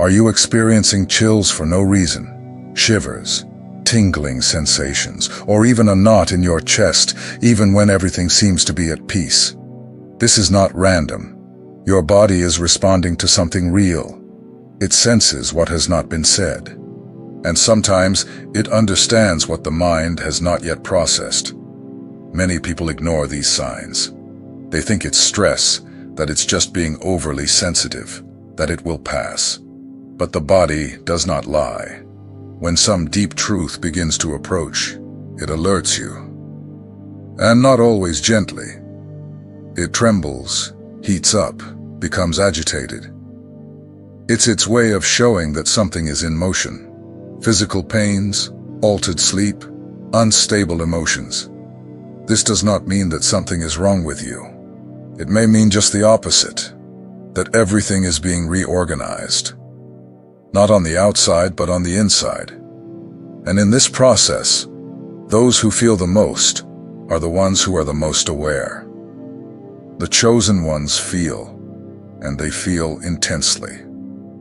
Are you experiencing chills for no reason? Shivers, tingling sensations, or even a knot in your chest, even when everything seems to be at peace? This is not random. Your body is responding to something real. It senses what has not been said. And sometimes it understands what the mind has not yet processed. Many people ignore these signs. They think it's stress, that it's just being overly sensitive, that it will pass. But the body does not lie. When some deep truth begins to approach, it alerts you. And not always gently. It trembles, heats up, becomes agitated. It's its way of showing that something is in motion. Physical pains, altered sleep, unstable emotions. This does not mean that something is wrong with you. It may mean just the opposite, that everything is being reorganized. Not on the outside, but on the inside. And in this process, those who feel the most are the ones who are the most aware. The chosen ones feel, and they feel intensely.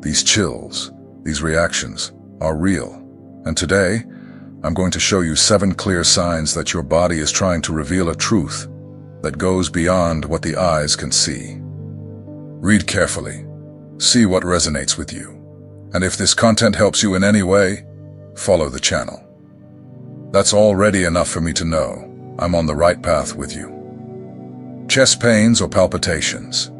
These chills, these reactions, are real. And today, I'm going to show you 7 clear signs that your body is trying to reveal a truth that goes beyond what the eyes can see. Read carefully. See what resonates with you. And if this content helps you in any way, follow the channel. That's already enough for me to know I'm on the right path with you. Chest pains or palpitations.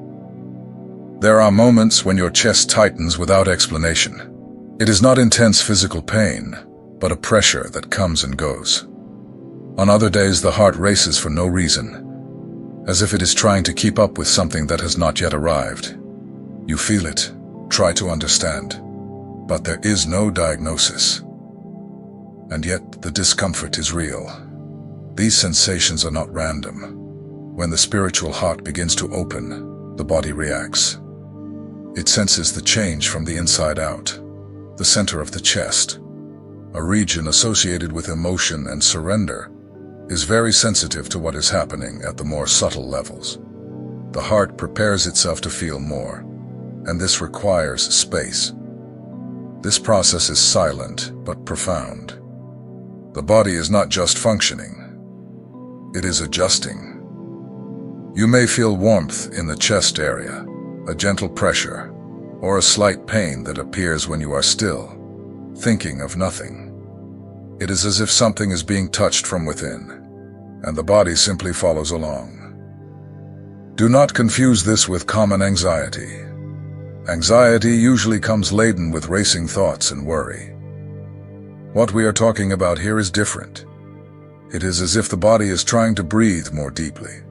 There are moments when your chest tightens without explanation. It is not intense physical pain, but a pressure that comes and goes. On other days, the heart races for no reason, as if it is trying to keep up with something that has not yet arrived. You feel it, try to understand, but there is no diagnosis. And yet the discomfort is real. These sensations are not random. When the spiritual heart begins to open, the body reacts. It senses the change from the inside out. The center of the chest, a region associated with emotion and surrender, is very sensitive to what is happening at the more subtle levels. The heart prepares itself to feel more, and this requires space. This process is silent but profound. The body is not just functioning, it is adjusting. You may feel warmth in the chest area, a gentle pressure, or a slight pain that appears when you are still, thinking of nothing. It is as if something is being touched from within, and the body simply follows along. Do not confuse this with common anxiety. Anxiety usually comes laden with racing thoughts and worry. What we are talking about here is different. It is as if the body is trying to breathe more deeply,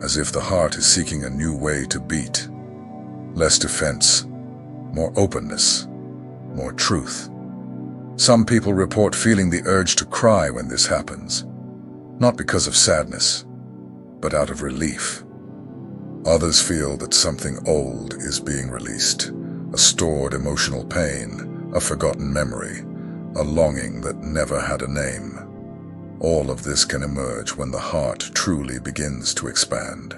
as if the heart is seeking a new way to beat. Less defense, more openness, more truth. Some people report feeling the urge to cry when this happens, not because of sadness, but out of relief. Others feel that something old is being released, a stored emotional pain, a forgotten memory, a longing that never had a name. All of this can emerge when the heart truly begins to expand.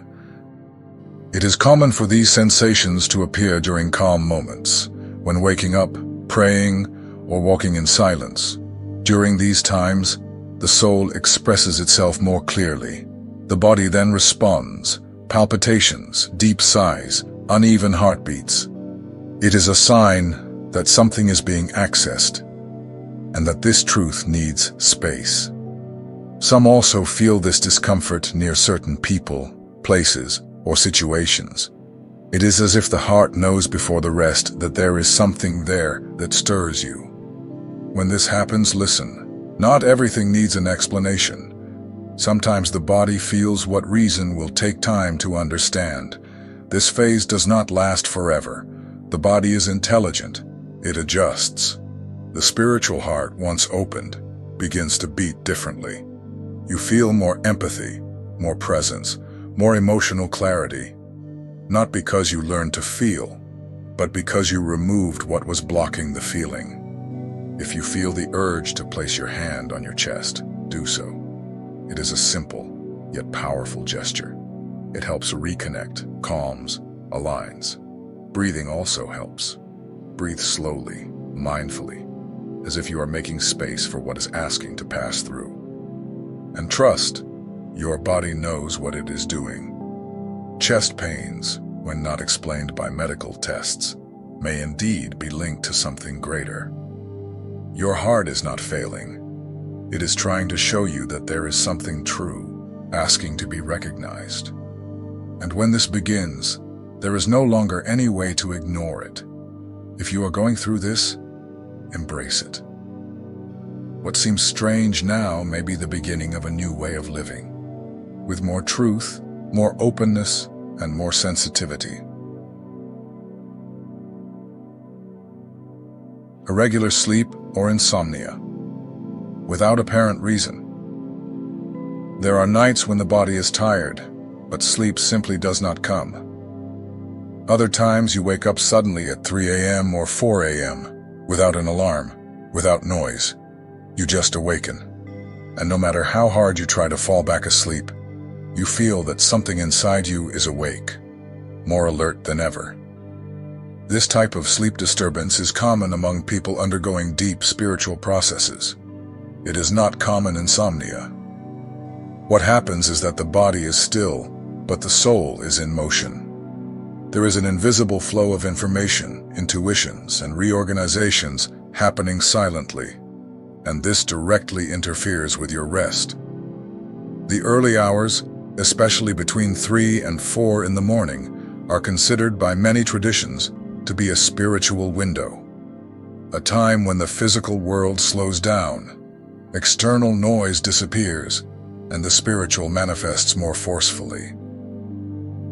It is common for these sensations to appear during calm moments, when waking up, praying, or walking in silence. During these times, the soul expresses itself more clearly. The body then responds. Palpitations, deep sighs, uneven heartbeats. It is a sign that something is being accessed, and that this truth needs space. Some also feel this discomfort near certain people, places, or situations. It is as if the heart knows before the rest that there is something there that stirs you. When this happens, listen. Not everything needs an explanation. Sometimes the body feels what reason will take time to understand. This phase does not last forever. The body is intelligent. It adjusts. The spiritual heart, once opened, begins to beat differently. You feel more empathy, more presence, more emotional clarity. Not because you learned to feel, but because you removed what was blocking the feeling. If you feel the urge to place your hand on your chest, do so. It is a simple, yet powerful gesture. It helps reconnect, calms, aligns. Breathing also helps. Breathe slowly, mindfully, as if you are making space for what is asking to pass through. And trust, your body knows what it is doing. Chest pains, when not explained by medical tests, may indeed be linked to something greater. Your heart is not failing. It is trying to show you that there is something true, asking to be recognized. And when this begins, there is no longer any way to ignore it. If you are going through this, embrace it. What seems strange now may be the beginning of a new way of living, with more truth, more openness, and more sensitivity. Irregular sleep or insomnia, without apparent reason. There are nights when the body is tired, but sleep simply does not come. Other times you wake up suddenly at 3 a.m. or 4 a.m., without an alarm, without noise. You just awaken. And no matter how hard you try to fall back asleep, you feel that something inside you is awake, more alert than ever. This type of sleep disturbance is common among people undergoing deep spiritual processes. It is not common insomnia. What happens is that the body is still, but the soul is in motion. There is an invisible flow of information, intuitions, and reorganizations happening silently, and this directly interferes with your rest. The early hours, especially between 3 and 4 in the morning, are considered by many traditions to be a spiritual window, a time when the physical world slows down, external noise disappears, and the spiritual manifests more forcefully.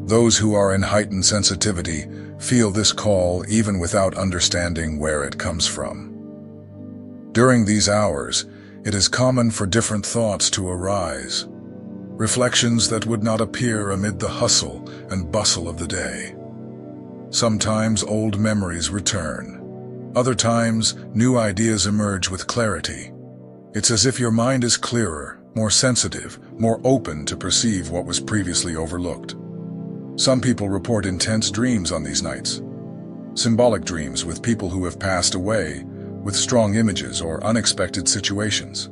Those who are in heightened sensitivity feel this call even without understanding where it comes from. During these hours, it is common for different thoughts to arise, reflections that would not appear amid the hustle and bustle of the day. Sometimes old memories return. Other times, new ideas emerge with clarity. It's as if your mind is clearer, more sensitive, more open to perceive what was previously overlooked. Some people report intense dreams on these nights. Symbolic dreams with people who have passed away, with strong images or unexpected situations.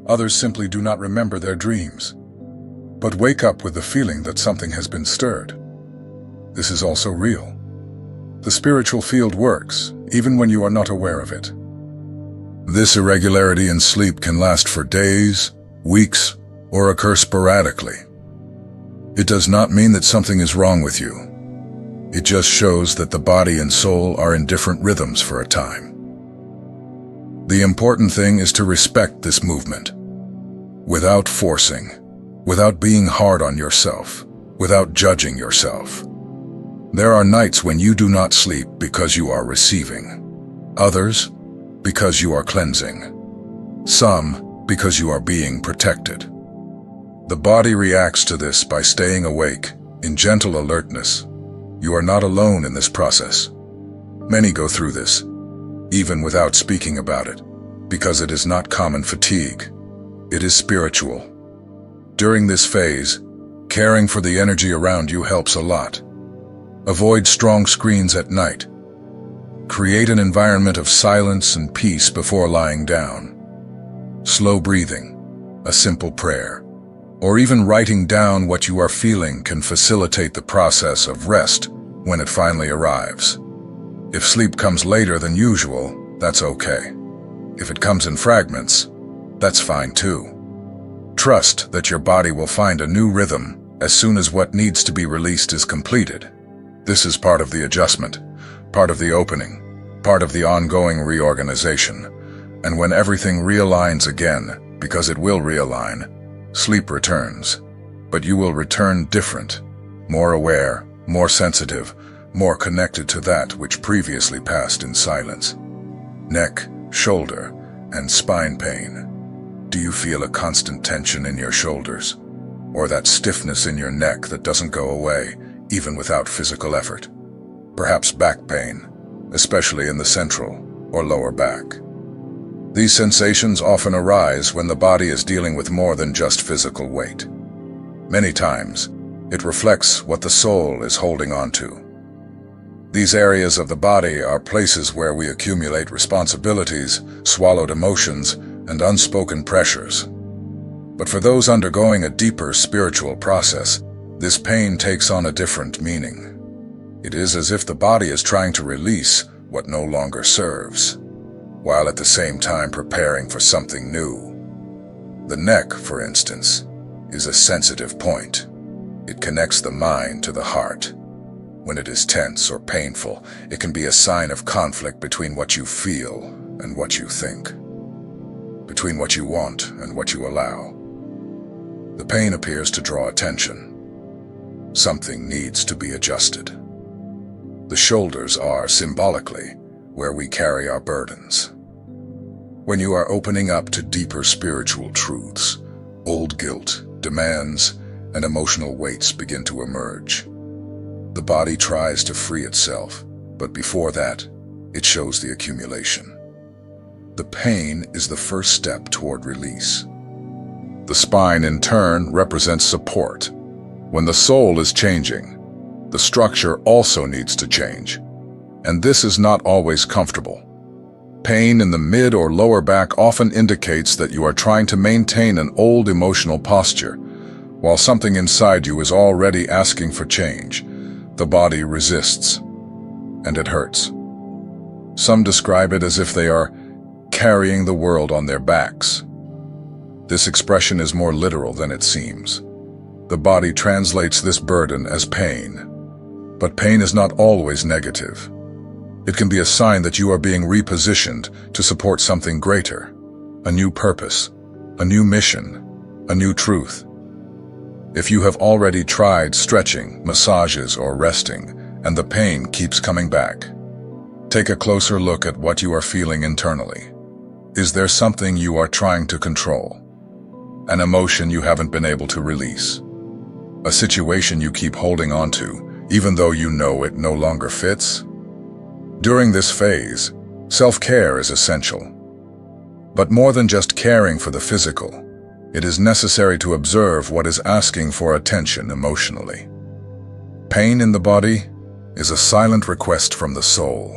Others simply do not remember their dreams, but wake up with the feeling that something has been stirred. This is also real. The spiritual field works, even when you are not aware of it. This irregularity in sleep can last for days, weeks, or occur sporadically. It does not mean that something is wrong with you. It just shows that the body and soul are in different rhythms for a time. The important thing is to respect this movement, without forcing, without being hard on yourself, without judging yourself. There are nights when you do not sleep because you are receiving. Others, because you are cleansing. Some, because you are being protected. The body reacts to this by staying awake, in gentle alertness. You are not alone in this process. Many go through this, even without speaking about it, because it is not common fatigue. It is spiritual. During this phase, caring for the energy around you helps a lot. Avoid strong screens at night. Create an environment of silence and peace before lying down. Slow breathing, a simple prayer, or even writing down what you are feeling can facilitate the process of rest when it finally arrives. If sleep comes later than usual, that's okay. If it comes in fragments, that's fine too. Trust that your body will find a new rhythm as soon as what needs to be released is completed. This is part of the adjustment, part of the opening, part of the ongoing reorganization. And when everything realigns again, because it will realign, sleep returns, but you will return different, more aware, more sensitive, more connected to that which previously passed in silence. Neck, shoulder, and spine pain. Do you feel a constant tension in your shoulders? Or that stiffness in your neck that doesn't go away, even without physical effort? Perhaps back pain, especially in the central or lower back. These sensations often arise when the body is dealing with more than just physical weight. Many times, it reflects what the soul is holding on to. These areas of the body are places where we accumulate responsibilities, swallowed emotions, and unspoken pressures. But for those undergoing a deeper spiritual process, this pain takes on a different meaning. It is as if the body is trying to release what no longer serves, while at the same time preparing for something new. The neck, for instance, is a sensitive point. It connects the mind to the heart. When it is tense or painful, it can be a sign of conflict between what you feel and what you think, between what you want and what you allow. The pain appears to draw attention. Something needs to be adjusted. The shoulders are, symbolically, where we carry our burdens. When you are opening up to deeper spiritual truths, old guilt, demands, and emotional weights begin to emerge. The body tries to free itself, but before that, it shows the accumulation. The pain is the first step toward release. The spine, in turn, represents support. When the soul is changing, the structure also needs to change. And this is not always comfortable. Pain in the mid or lower back often indicates that you are trying to maintain an old emotional posture, while something inside you is already asking for change. The body resists, and it hurts. Some describe it as if they are carrying the world on their backs. This expression is more literal than it seems. The body translates this burden as pain. But pain is not always negative. It can be a sign that you are being repositioned to support something greater, a new purpose, a new mission, a new truth. If you have already tried stretching, massages, or resting, and the pain keeps coming back, take a closer look at what you are feeling internally. Is there something you are trying to control? An emotion you haven't been able to release? A situation you keep holding on to, even though you know it no longer fits? During this phase, self-care is essential. But more than just caring for the physical, it is necessary to observe what is asking for attention emotionally. Pain in the body is a silent request from the soul,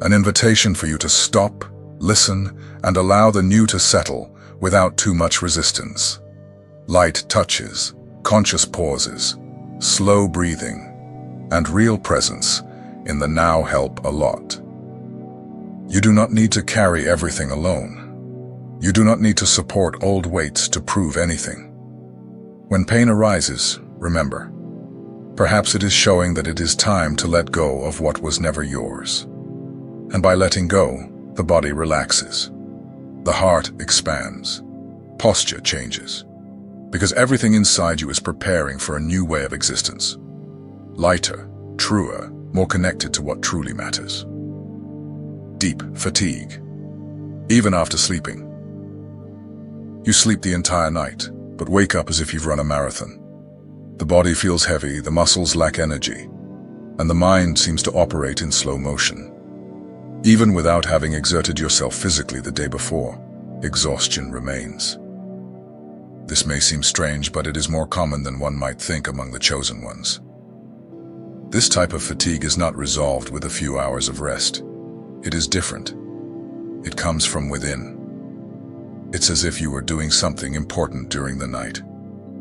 an invitation for you to stop, listen, and allow the new to settle without too much resistance. Light touches, conscious pauses, slow breathing, and real presence in the now help a lot. You do not need to carry everything alone. You do not need to support old weights to prove anything. When pain arises, remember, perhaps it is showing that it is time to let go of what was never yours. And by letting go, the body relaxes. The heart expands. Posture changes. Because everything inside you is preparing for a new way of existence. Lighter, truer, more connected to what truly matters. Deep fatigue. Even after sleeping. You sleep the entire night, but wake up as if you've run a marathon. The body feels heavy, the muscles lack energy, and the mind seems to operate in slow motion. Even without having exerted yourself physically the day before, exhaustion remains. This may seem strange, but it is more common than one might think among the chosen ones. This type of fatigue is not resolved with a few hours of rest. It is different. It comes from within. It's as if you were doing something important during the night,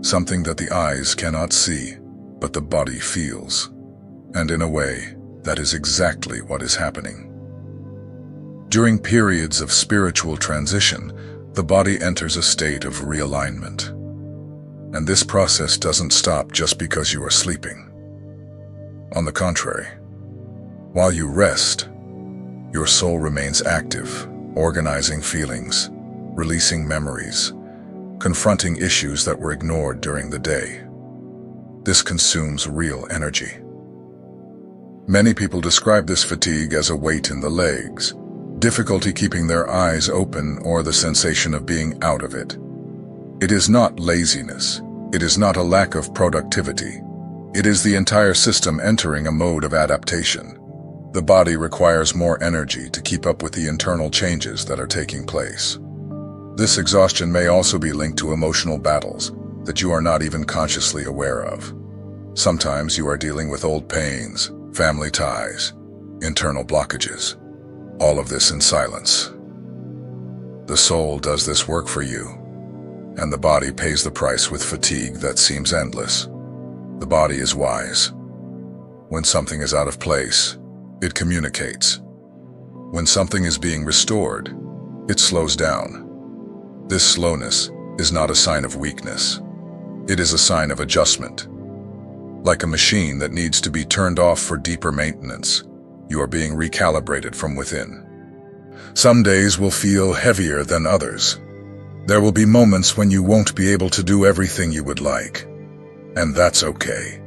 something that the eyes cannot see, but the body feels. And in a way, that is exactly what is happening. During periods of spiritual transition, the body enters a state of realignment. And this process doesn't stop just because you are sleeping. On the contrary, while you rest, your soul remains active, organizing feelings, releasing memories, confronting issues that were ignored during the day. This consumes real energy. Many people describe this fatigue as a weight in the legs, difficulty keeping their eyes open, or the sensation of being out of it. It is not laziness. It is not a lack of productivity. It is the entire system entering a mode of adaptation. The body requires more energy to keep up with the internal changes that are taking place. This exhaustion may also be linked to emotional battles that you are not even consciously aware of. Sometimes you are dealing with old pains, family ties, internal blockages, all of this in silence. The soul does this work for you, and the body pays the price with fatigue that seems endless. The body is wise. When something is out of place, it communicates. When something is being restored, it slows down. This slowness is not a sign of weakness. It is a sign of adjustment. Like a machine that needs to be turned off for deeper maintenance, you are being recalibrated from within. Some days will feel heavier than others. There will be moments when you won't be able to do everything you would like. And that's okay.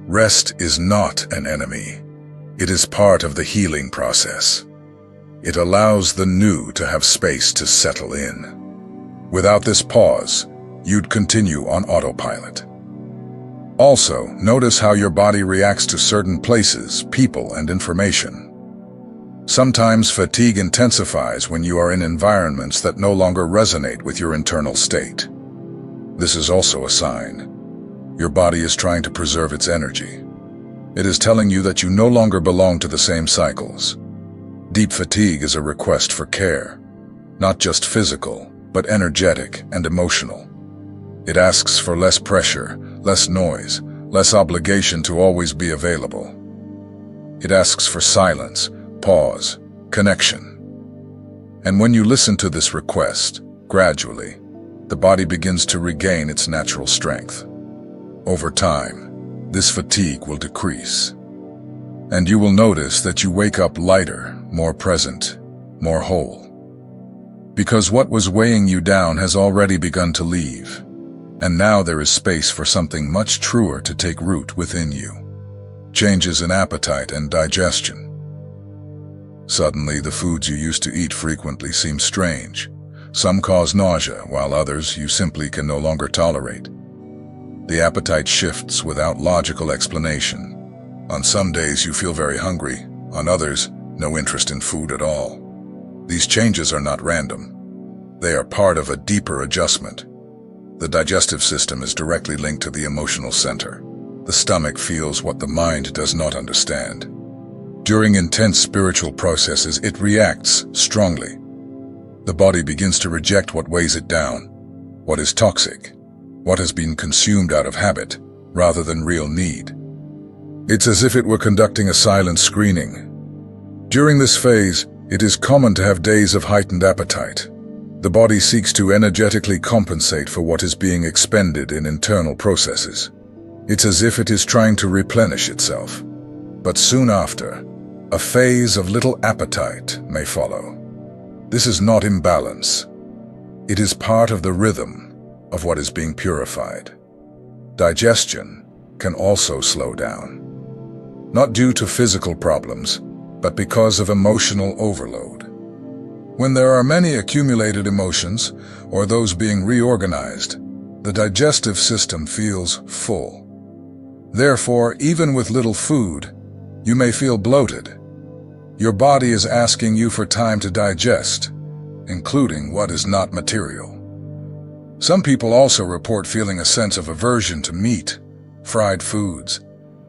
Rest is not an enemy. It is part of the healing process. It allows the new to have space to settle in. Without this pause, you'd continue on autopilot. Also, notice how your body reacts to certain places, people, and information. Sometimes fatigue intensifies when you are in environments that no longer resonate with your internal state. This is also a sign. Your body is trying to preserve its energy. It is telling you that you no longer belong to the same cycles. Deep fatigue is a request for care, not just physical, but energetic and emotional. It asks for less pressure, less noise, less obligation to always be available. It asks for silence, pause, connection. And when you listen to this request, gradually, the body begins to regain its natural strength. Over time, this fatigue will decrease. And you will notice that you wake up lighter, more present, more whole. Because what was weighing you down has already begun to leave. And now there is space for something much truer to take root within you. Changes in appetite and digestion. Suddenly, the foods you used to eat frequently seem strange. Some cause nausea, while others you simply can no longer tolerate. The appetite shifts without logical explanation. On some days you feel very hungry, on others, no interest in food at all. These changes are not random. They are part of a deeper adjustment. The digestive system is directly linked to the emotional center. The stomach feels what the mind does not understand. During intense spiritual processes, it reacts strongly. The body begins to reject what weighs it down, what is toxic, what has been consumed out of habit, rather than real need. It's as if it were conducting a silent screening. During this phase, it is common to have days of heightened appetite. The body seeks to energetically compensate for what is being expended in internal processes. It's as if it is trying to replenish itself. But soon after, a phase of little appetite may follow. This is not imbalance. It is part of the rhythm of what is being purified. Digestion can also slow down. Not due to physical problems, but because of emotional overload. When there are many accumulated emotions, or those being reorganized, the digestive system feels full. Therefore, even with little food, you may feel bloated. Your body is asking you for time to digest, including what is not material. Some people also report feeling a sense of aversion to meat, fried foods,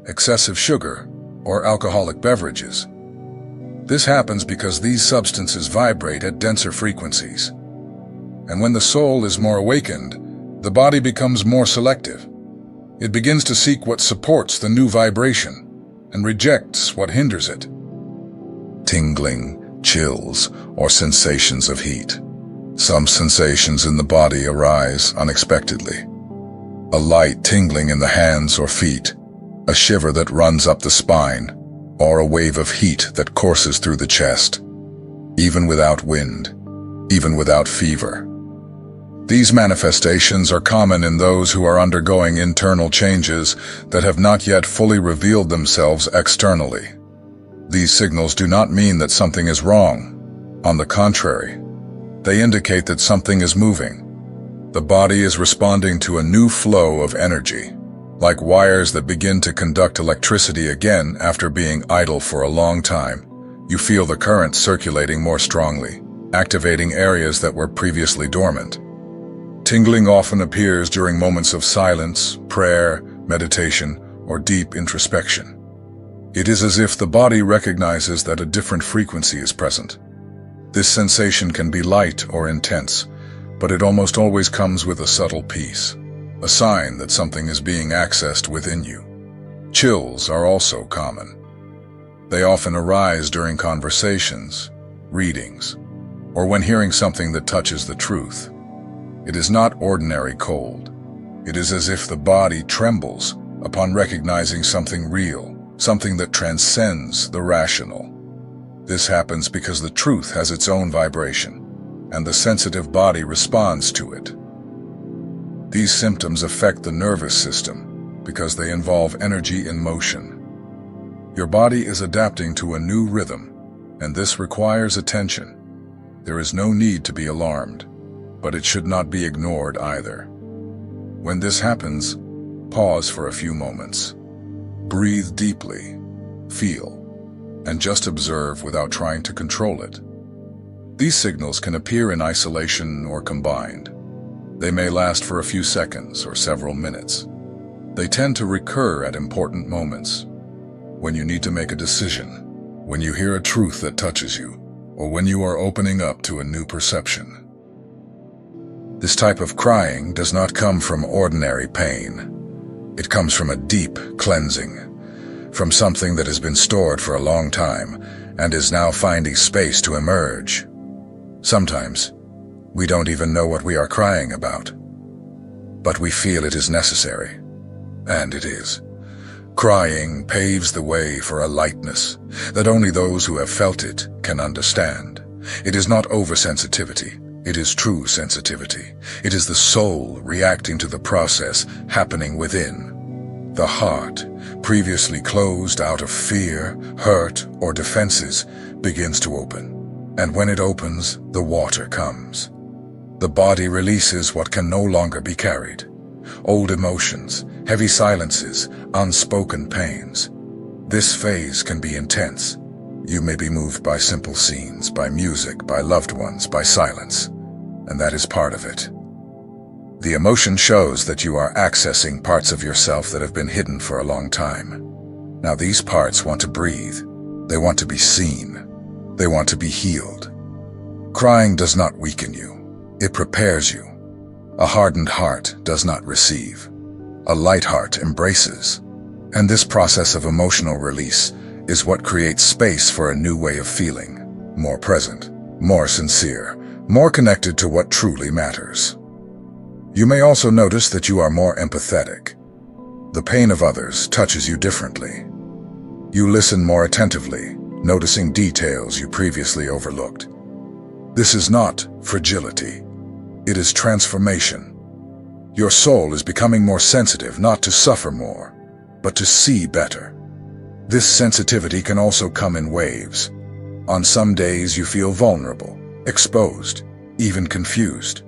excessive sugar, or alcoholic beverages. This happens because these substances vibrate at denser frequencies. And when the soul is more awakened, the body becomes more selective. It begins to seek what supports the new vibration and rejects what hinders it. Tingling, chills, or sensations of heat. Some sensations in the body arise unexpectedly. A light tingling in the hands or feet, a shiver that runs up the spine, or a wave of heat that courses through the chest, even without wind, even without fever. These manifestations are common in those who are undergoing internal changes that have not yet fully revealed themselves externally. These signals do not mean that something is wrong. On the contrary, they indicate that something is moving. The body is responding to a new flow of energy, like wires that begin to conduct electricity again after being idle for a long time. You feel the current circulating more strongly, activating areas that were previously dormant. Tingling often appears during moments of silence, prayer, meditation, or deep introspection. It is as if the body recognizes that a different frequency is present. This sensation can be light or intense, but it almost always comes with a subtle peace, a sign that something is being accessed within you. Chills are also common. They often arise during conversations, readings, or when hearing something that touches the truth. It is not ordinary cold. It is as if the body trembles upon recognizing something real, something that transcends the rational. This happens because the truth has its own vibration, and the sensitive body responds to it. These symptoms affect the nervous system because they involve energy in motion. Your body is adapting to a new rhythm, and this requires attention. There is no need to be alarmed, but it should not be ignored either. When this happens, pause for a few moments. Breathe deeply, feel, and just observe without trying to control it. These signals can appear in isolation or combined. They may last for a few seconds or several minutes. They tend to recur at important moments. When you need to make a decision, when you hear a truth that touches you, or when you are opening up to a new perception. This type of crying does not come from ordinary pain. It comes from a deep cleansing, from something that has been stored for a long time and is now finding space to emerge. Sometimes, we don't even know what we are crying about, but we feel it is necessary, and it is. Crying paves the way for a lightness that only those who have felt it can understand. It is not oversensitivity. It is true sensitivity. It is the soul reacting to the process happening within. The heart, previously closed out of fear, hurt, or defenses, begins to open. And when it opens, the water comes. The body releases what can no longer be carried. Old emotions, heavy silences, unspoken pains. This phase can be intense. You may be moved by simple scenes, by music, by loved ones, by silence, and that is part of it. The emotion shows that you are accessing parts of yourself that have been hidden for a long time. Now these parts want to breathe. They want to be seen. They want to be healed. Crying does not weaken you. It prepares you. A hardened heart does not receive. A light heart embraces. And this process of emotional release is what creates space for a new way of feeling, more present, more sincere, more connected to what truly matters. You may also notice that you are more empathetic. The pain of others touches you differently. You listen more attentively, noticing details you previously overlooked. This is not fragility. It is transformation. Your soul is becoming more sensitive, not to suffer more, but to see better. This sensitivity can also come in waves. On some days you feel vulnerable, exposed, even confused.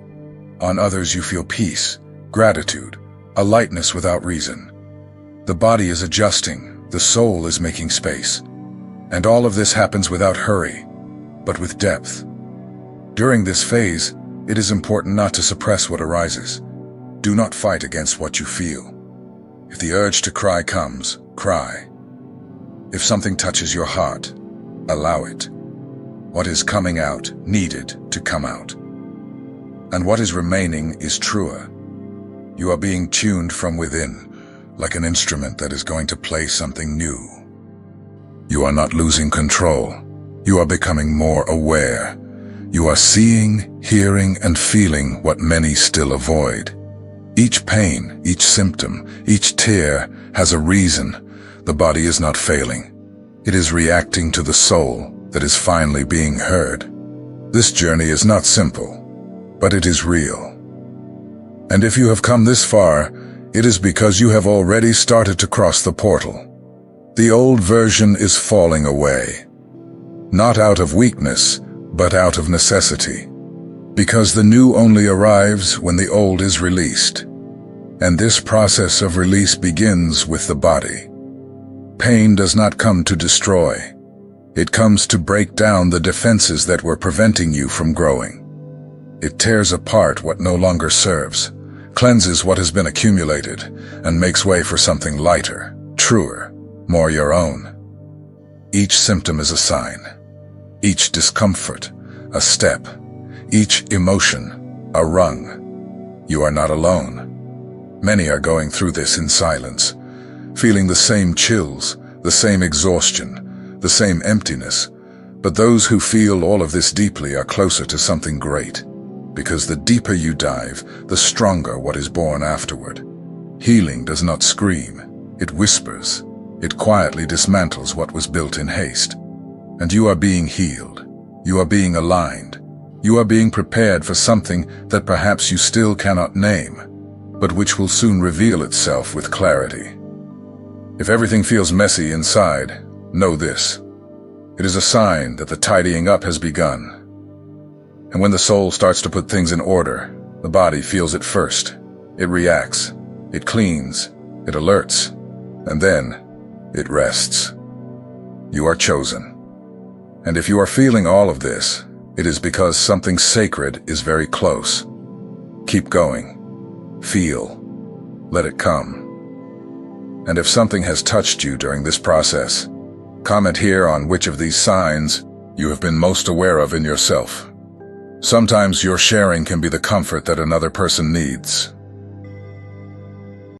On others you feel peace, gratitude, a lightness without reason. The body is adjusting, the soul is making space. And all of this happens without hurry, but with depth. During this phase, it is important not to suppress what arises. Do not fight against what you feel. If the urge to cry comes, cry. If something touches your heart, allow it. What is coming out needed to come out. And what is remaining is truer. You are being tuned from within, like an instrument that is going to play something new. You are not losing control. You are becoming more aware. You are seeing, hearing, and feeling what many still avoid. Each pain, each symptom, each tear has a reason. The body is not failing. It is reacting to the soul that is finally being heard. This journey is not simple, but it is real. And if you have come this far, it is because you have already started to cross the portal. The old version is falling away. Not out of weakness, but out of necessity. Because the new only arrives when the old is released. And this process of release begins with the body. Pain does not come to destroy. It comes to break down the defenses that were preventing you from growing. It tears apart what no longer serves, cleanses what has been accumulated, and makes way for something lighter, truer, more your own. Each symptom is a sign. Each discomfort, a step. Each emotion, a rung. You are not alone. Many are going through this in silence, feeling the same chills, the same exhaustion, the same emptiness. But those who feel all of this deeply are closer to something great, because the deeper you dive, the stronger what is born afterward. Healing does not scream, it whispers. It quietly dismantles what was built in haste. And you are being healed. You are being aligned. You are being prepared for something that perhaps you still cannot name, but which will soon reveal itself with clarity. If everything feels messy inside, know this. It is a sign that the tidying up has begun. And when the soul starts to put things in order, the body feels it first. It reacts. It cleans. It alerts. And then, it rests. You are chosen. And if you are feeling all of this, it is because something sacred is very close. Keep going. Feel. Let it come. And if something has touched you during this process, comment here on which of these signs you have been most aware of in yourself. Sometimes your sharing can be the comfort that another person needs.